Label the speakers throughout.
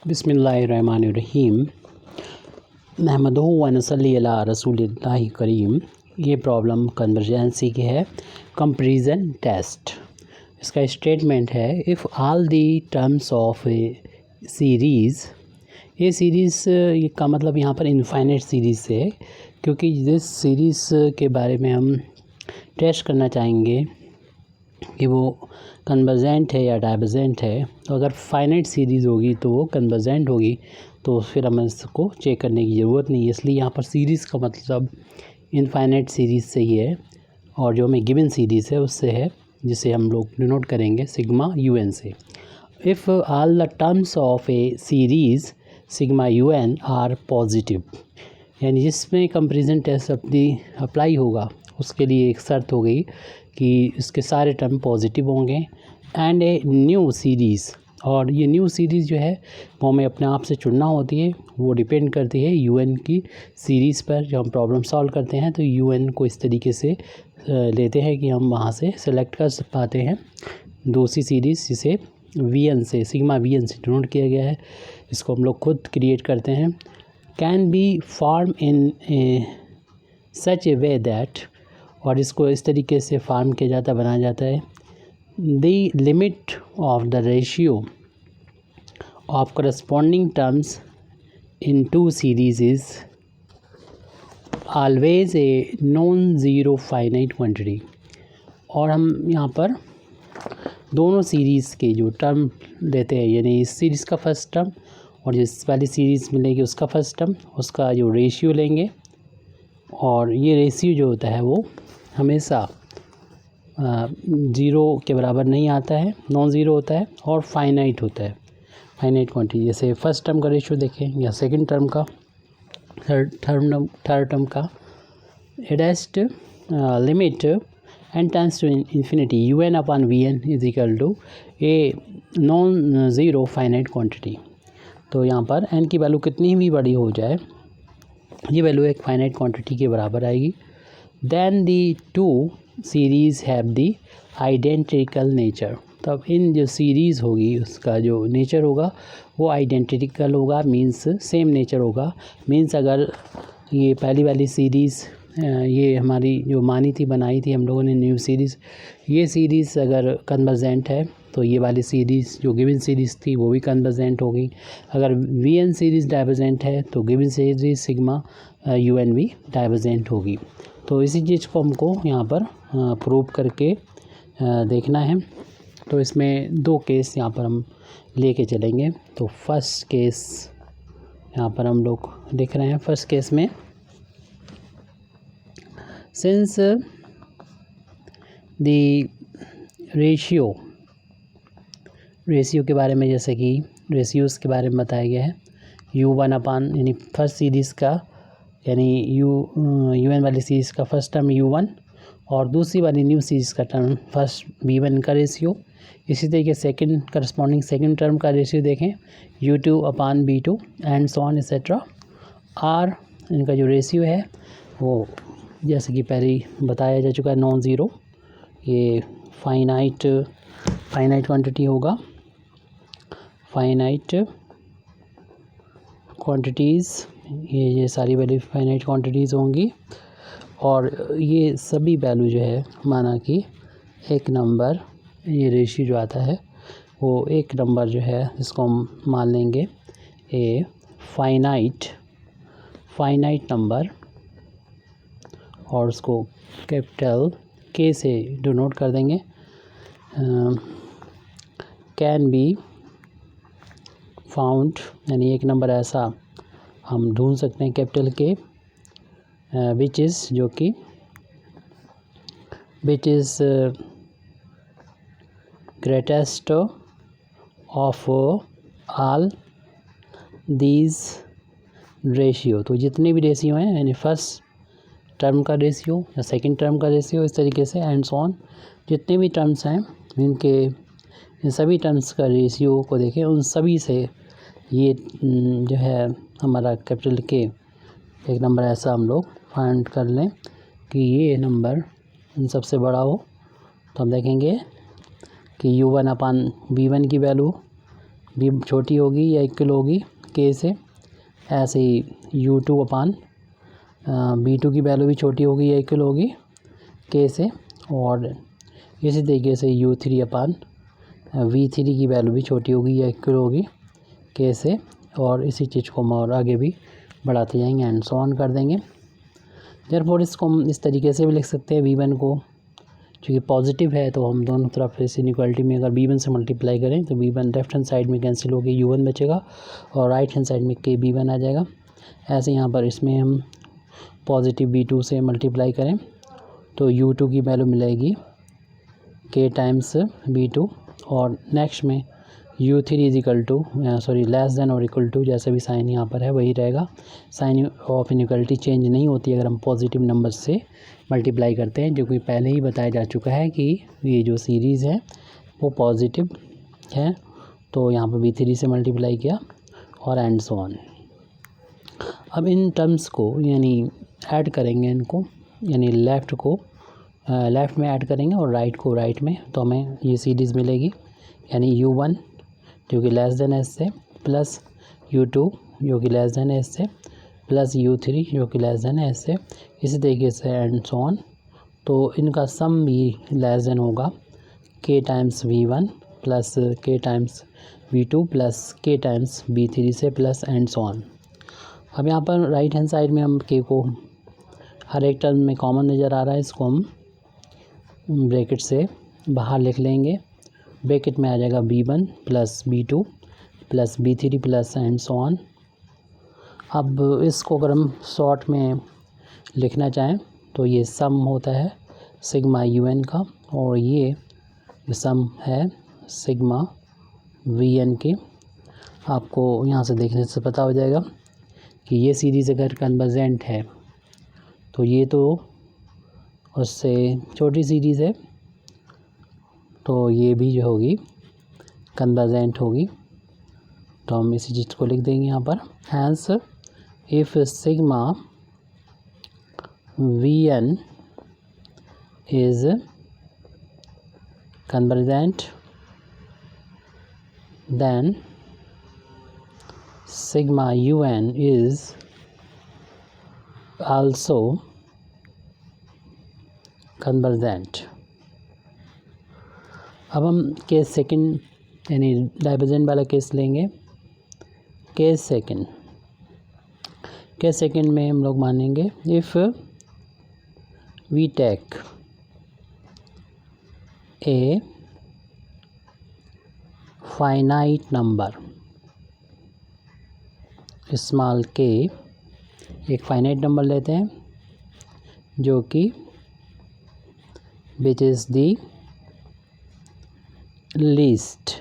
Speaker 1: बिस्मिल्लाहिर्रहमानिर्रहीम। नहमदुहु व नसल्ली अला रसूलिल्लाहि करीम। ये प्रॉब्लम कन्वर्जेंसी की है, कंपैरिजन टेस्ट। इसका स्टेटमेंट है, if all the terms of a series, ये सीरीज़ का मतलब यहाँ पर इनफाइनाइट सीरीज़ से है, क्योंकि जिस सीरीज़ के बारे में हम टेस्ट करना चाहेंगे कि वो कन्वर्जेंट है या डाइवर्जेंट है, तो अगर फाइनाइट सीरीज़ होगी तो वो कन्वर्जेंट होगी, तो फिर हमें इसको चेक करने की ज़रूरत नहीं है। इसलिए यहाँ पर सीरीज़ का मतलब इनफाइनाइट सीरीज़ से ही है, और जो हमें गिवन सीरीज़ है उससे है, जिसे हम लोग डिनोट करेंगे सिग्मा UN से। If all the terms of a series sigma UN are positive, यानी जिसमें कंपैरिजन टेस्ट अप्लाई होगा उसके लिए एक शर्त हो गई कि इसके सारे टर्म पॉजिटिव होंगे, एंड ए न्यू सीरीज़, और ये न्यू सीरीज़ जो है वो हमें अपने आप से चुनना होती है, वो डिपेंड करती है UN की सीरीज़ पर। जब हम प्रॉब्लम सॉल्व करते हैं तो UN को इस तरीके से लेते हैं कि हम वहाँ से सेलेक्ट कर पाते हैं दूसरी सीरीज़, जिसे VN से सिग्मा VN से डिनोट किया गया है। इसको हम लोग खुद क्रिएट करते हैं। Can be form in such A way that, और इसको इस तरीके से फार्म किया जाता है, बनाया जाता है, the limit of the ratio of corresponding terms in two series is always a non zero finite quantity. और हम यहाँ पर दोनों सीरीज़ के जो टर्म लेते हैं, यानी इस सीरीज़ का फर्स्ट टर्म और जिस वाली सीरीज़ मिलेगी उसका फर्स्ट टर्म, उसका जो रेशियो लेंगे, और ये रेशियो जो होता है वो हमेशा ज़ीरो के बराबर नहीं आता है, नॉन ज़ीरो होता है और फाइनाइट होता है, फाइनाइट क्वांटिटी। जैसे फर्स्ट टर्म का रेशियो देखें या सेकंड टर्म का, थर्ड टर्म का, एडेस्ट limit N tends to infinity UN upon VN is equal to a non zero finite quantity. तो यहाँ पर n की वैल्यू कितनी भी बड़ी हो जाए, ये वैल्यू एक फाइनाइट क्वांटिटी के बराबर आएगी। Then the two series have the identical nature. तब इन जो सीरीज़ होगी उसका जो नेचर होगा वो आइडेंटिकल होगा, मीन्स सेम नेचर होगा। मीन्स अगर ये पहली वाली सीरीज़ ये हमारी जो मानी थी, बनाई थी हम लोगों ने न्यू सीरीज़, ये सीरीज़ अगर कन्वर्जेंट है तो ये वाली सीरीज़ जो गिवन सीरीज़ थी वो भी कन्वर्जेंट होगी। अगर VN सीरीज़ डाइवर्जेंट है तो गिवन सीरीज़ सिग्मा UN भी डाइवर्जेंट होगी। तो इसी चीज़ को हमको यहाँ पर प्रूव करके देखना है। तो इसमें दो केस यहाँ पर हम लेके चलेंगे। तो फर्स्ट केस यहाँ पर हम लोग लिख रहे हैं। फर्स्ट केस में, सिंस द रेशियो के बारे में, जैसे कि रेशियोज़ के बारे में बताया गया है, UN अपान, यानी फर्स्ट सीरीज़ का, यानी UN वाली सीरीज़ का फर्स्ट टर्म UN और दूसरी वाली न्यू सीरीज़ का टर्म फर्स्ट V1 का रेशियो। इसी तरीके सेकंड करस्पॉन्डिंग सेकंड टर्म का रेशियो देखें, U2 upon B2 and so on etcetera. R इनका जो रेशियो है वो जैसे कि पहले ही बताया जा चुका है, नॉन ज़ीरो, ये फाइनाइट क्वांटिटी होगा, फाइनाइट क्वांटिटीज़, ये सारी वैल्यू फाइनाइट क्वांटिटीज़ होंगी। और ये सभी वैल्यू जो है, माना कि एक नंबर, ये रेशियो जो आता है वो एक नंबर जो है इसको हम मान लेंगे ए फाइनाइट नंबर, और उसको कैपिटल K से डिनोट कर देंगे। कैन बी फाउंड, यानी एक नंबर ऐसा हम ढूंढ सकते हैं कैपिटल K, विच इज़, जो कि which is greatest of all these ratio. तो जितने भी रेशियो हैं, यानी फर्स्ट टर्म का रेशियो या सेकंड टर्म का रेशियो, इस तरीके से एंड सो ऑन, जितने भी टर्म्स हैं इनके, इन सभी टर्म्स का रेशियो को देखें, उन सभी से ये जो है हमारा कैपिटल K, एक नंबर ऐसा हम लोग फाइंड कर लें कि ये नंबर इन सबसे बड़ा हो। तो हम देखेंगे कि U1 अपान V1 की वैल्यू बी छोटी होगी या इक्वल होगी के से, ऐसे ही U2 अपान B2 की वैल्यू भी छोटी होगी या इक्वल होगी के से, और इसी तरीके से U3 अपान V3 की वैल्यू भी छोटी होगी या इक्वल होगी के से, और इसी चीज़ को हम और आगे भी बढ़ाते जाएंगे एंड सो ऑन कर देंगे। देयरफॉर इसको हम इस तरीके से भी लिख सकते हैं, V1 को क्योंकि पॉजिटिव है तो हम दोनों तरफ इस इनइक्वालिटी में अगर B1 से मल्टीप्लाई करें तो B1 लेफ्ट हैंड साइड में कैंसिल हो गई, U1 बचेगा और राइट हैंड साइड में के B1 आ जाएगा। ऐसे यहाँ पर इसमें हम पॉजिटिव B2 से मल्टीप्लाई करें तो U2 की वैल्यू मिलेगी के टाइम्स B2, और नेक्स्ट में U3 is equal to less than और इक्वल टू, जैसे भी साइन यहाँ पर है वही रहेगा। साइन ऑफ इनइक्वालिटी चेंज नहीं होती अगर हम पॉजिटिव नंबर से मल्टीप्लाई करते हैं, जो कि पहले ही बताया जा चुका है कि ये जो सीरीज़ है वो पॉजिटिव है। तो यहाँ पर B3 से मल्टीप्लाई किया और एंड सो ऑन। अब इन टर्म्स को यानी ऐड करेंगे इनको, यानी लेफ़्ट को लेफ़्ट में ऐड करेंगे और राइट को राइट में, तो हमें ये सीरीज़ मिलेगी। यानी U1 जो कि लेस देन एस से, प्लस U2 जो कि लेस देन एस से, प्लस U3 जो कि लेस देन एस से, इसी तरीके से एंड सो ऑन। तो इनका सम भी लेस देन होगा के टाइम्स V1 प्लस के टाइम्स V2 प्लस के टाइम्स B3 से, प्लस एंड सो ऑन। अब यहाँ पर राइट हैंड साइड में हम के को हर एक टर्म में कॉमन नज़र आ रहा है, इसको हम ब्रैकेट से बाहर लिख लेंगे। ब्रैकेट में आ जाएगा B1 plus B2 plus B3 plus and so on. अब इसको अगर हम शॉर्ट में लिखना चाहें तो ये सम होता है सिग्मा UN का, और ये सम है सिग्मा VN के। आपको यहाँ से देखने से पता हो जाएगा कि ये सीरीज़ अगर कन्वर्जेंट है तो ये तो उससे छोटी सीरीज़ है, तो ये भी जो होगी कन्वर्जेंट होगी। तो हम इसी चीज़ को लिख देंगे यहाँ पर, hence if sigma VN is convergent then sigma UN is also convergent. अब हम केस सेकंड यानी डाइवर्जेंट वाला केस लेंगे। केस सेकंड में हम लोग मानेंगे if we take a finite number small k, एक फाइनाइट नंबर लेते हैं जो कि which is the least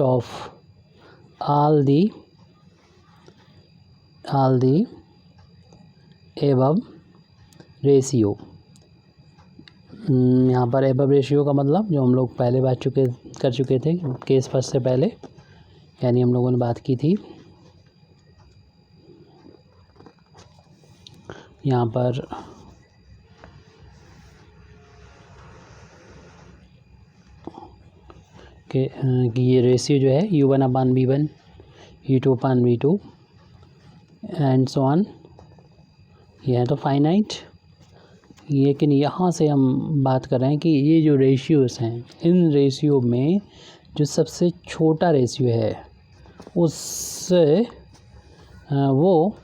Speaker 1: of all the above ratio. यहाँ पर एबव रेशियो का मतलब जो हम लोग पहले कर चुके थे केस फर्स्ट से पहले, यानी हम लोगों ने बात की थी यहाँ पर कि ये रेशियो जो है U1 upon B1, U2 upon B2 and so on, ये है तो फाइनाइट। लेकिन यहाँ से हम बात कर रहे हैं कि ये जो रेशियोज़ हैं, इन रेशियो में जो सबसे छोटा रेशियो है उससे वो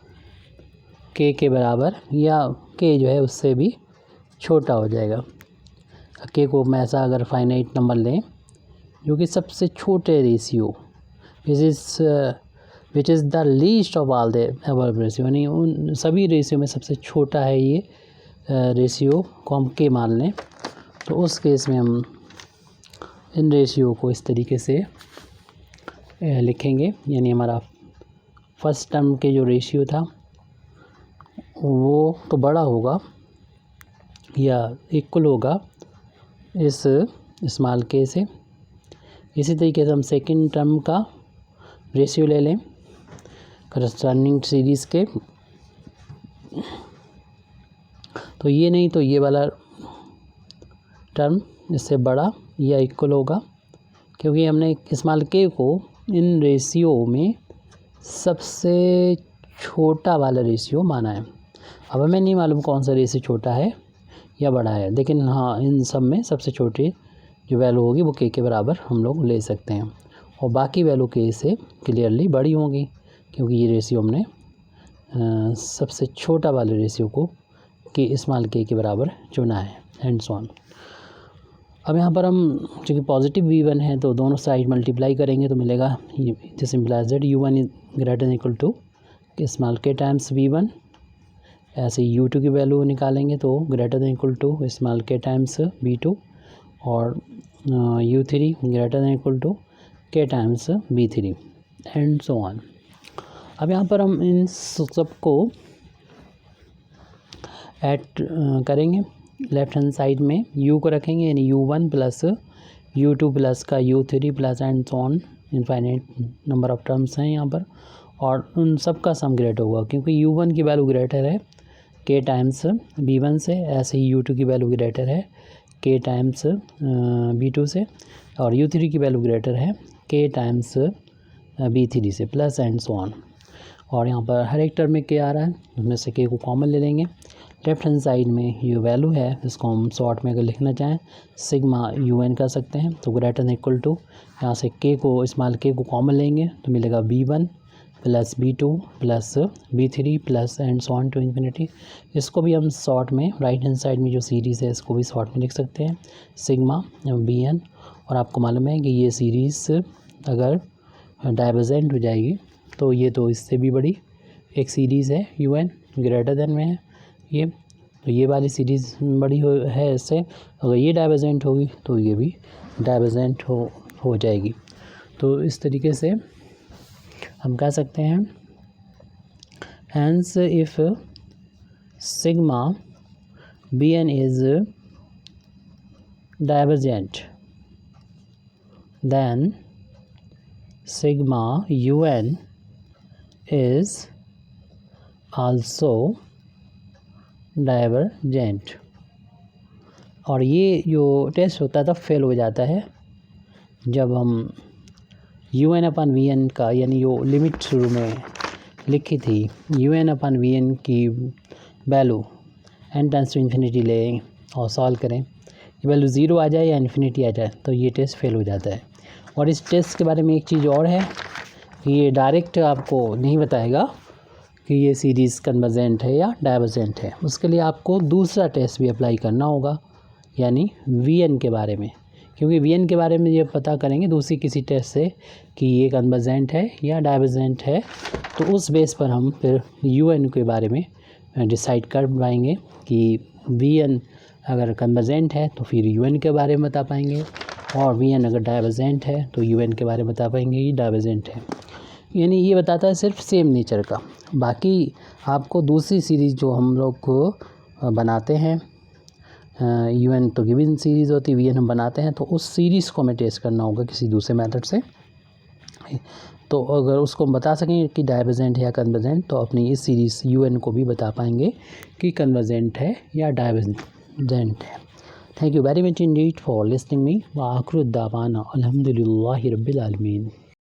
Speaker 1: के बराबर या के जो है उससे भी छोटा हो जाएगा। के को हम ऐसा अगर फाइनाइट नंबर लें जो कि सबसे छोटे ratio which is the least of all the above ratio, यानी उन सभी रेशियो में सबसे छोटा है ये रेशियो को हम के मान लें, तो उस केस में हम इन रेशियो को इस तरीके से लिखेंगे। यानी हमारा फर्स्ट टर्म के जो रेशियो था वो तो बड़ा होगा या इक्वल होगा इस स्मॉल के से। इसी तरीके से हम सेकंड टर्म का रेशियो ले लें करस्पॉन्डिंग सीरीज़ के, तो ये नहीं तो ये वाला टर्म इससे बड़ा या इक्वल होगा क्योंकि हमने स्मॉल के को इन रेशियो में सबसे छोटा वाला रेशियो माना है। अब हमें नहीं मालूम कौन सा रेशियो छोटा है या बड़ा है, लेकिन हाँ इन सब में सबसे छोटी जो वैल्यू होगी वो के बराबर हम लोग ले सकते हैं, और बाकी वैल्यू के से क्लियरली बड़ी होंगी, क्योंकि ये रेशियो हमने सबसे छोटा वाले रेशियो को के स्मॉल के बराबर चुना है, एंड सो ऑन। अब यहाँ पर हम चूँकि पॉजिटिव v1 है तो दोनों साइड मल्टीप्लाई करेंगे तो मिलेगा this implies that u1 is greater than equal to small K times v1। ऐसे u2 की वैल्यू निकालेंगे तो greater than equal to small K times v2, और u3 greater than equal to K times v3, and so on. अब यहाँ पर हम इन सबको ऐड करेंगे। लेफ्ट हैंड साइड में u को रखेंगे, यानी u1 प्लस u2 प्लस का u3 plus and so on, infinite number of terms हैं यहाँ पर, और उन सब का सम ग्रेटर होगा क्योंकि u1 की वैल्यू ग्रेटर है k टाइम्स v1 से, ऐसे ही u2 की वैल्यू ग्रेटर है k टाइम्स v2 से, और u3 की वैल्यू ग्रेटर है k टाइम्स v3 से, प्लस एंड सो ऑन। और यहाँ पर हर एक टर्म में k आ रहा है, उसमें से k को कॉमन ले लेंगे। लेफ्ट हैंड साइड में ये वैल्यू है, इसको हम शॉर्ट में अगर लिखना चाहें सिग्मा un कर सकते हैं, तो ग्रेटर देन इक्वल टू यहाँ से k को स्मॉल k को कॉमन लेंगे तो मिलेगा v1 plus v2 plus v3 plus and so on to infinity. इसको भी हम शॉर्ट में राइट हैंड साइड में जो सीरीज़ है इसको भी शॉर्ट में लिख सकते हैं सिग्मा bn। और आपको मालूम है कि ये सीरीज़ अगर डाइवर्जेंट हो जाएगी तो ये तो इससे भी बड़ी एक सीरीज़ है un ग्रेटर देन में है ये, तो ये वाली सीरीज़ बड़ी है इससे, अगर ये डाइवर्जेंट होगी तो ये भी डाइवर्जेंट हो जाएगी। तो इस तरीके से हम कह सकते हैं hence if sigma bn is divergent then sigma un is also divergent. और ये जो टेस्ट होता है तब फेल हो जाता है जब हम un/vn का, यानी जो लिमिट शुरू में लिखी थी un/vn की value n tends to infinity लें और सॉल्व करें, ये वैल्यू 0 आ जाए या इन्फिनिटी आ जाए तो ये टेस्ट फेल हो जाता है। और इस टेस्ट के बारे में एक चीज़ और है कि ये डायरेक्ट आपको नहीं बताएगा कि ये सीरीज़ कन्वर्जेंट है या डाइवर्जेंट है, उसके लिए आपको दूसरा टेस्ट भी अप्लाई करना होगा, यानी vn के बारे में, क्योंकि vn के बारे में ये पता करेंगे दूसरी किसी टेस्ट से कि ये कन्वर्जेंट है या डाइवर्जेंट है, तो उस बेस पर हम फिर un के बारे में डिसाइड कर पाएंगे कि vn अगर कन्वर्जेंट है तो फिर un के बारे में बता पाएंगे, और vn अगर डाइवर्जेंट है तो un के बारे में बता पाएंगे ये डाइवर्जेंट है। यानी ये बताता है सिर्फ सेम नेचर का। बाकी आपको दूसरी सीरीज़ जो हम लोग को बनाते हैं un तो गिवन सीरीज़ होती है, vn हम बनाते हैं, तो उस सीरीज़ को हमें टेस्ट करना होगा किसी दूसरे मेथड से। तो अगर उसको हम बता सकें कि डाइवर्जेंट है या कन्वर्जेंट तो अपनी इस सीरीज़ un को भी बता पाएंगे कि कन्वर्जेंट है या डाइवर्जेंट है। Thank you very much Indeed for listening me. व आखिर दावाना अल्हम्दुलिल्लाहि रब्बिल आलमीन।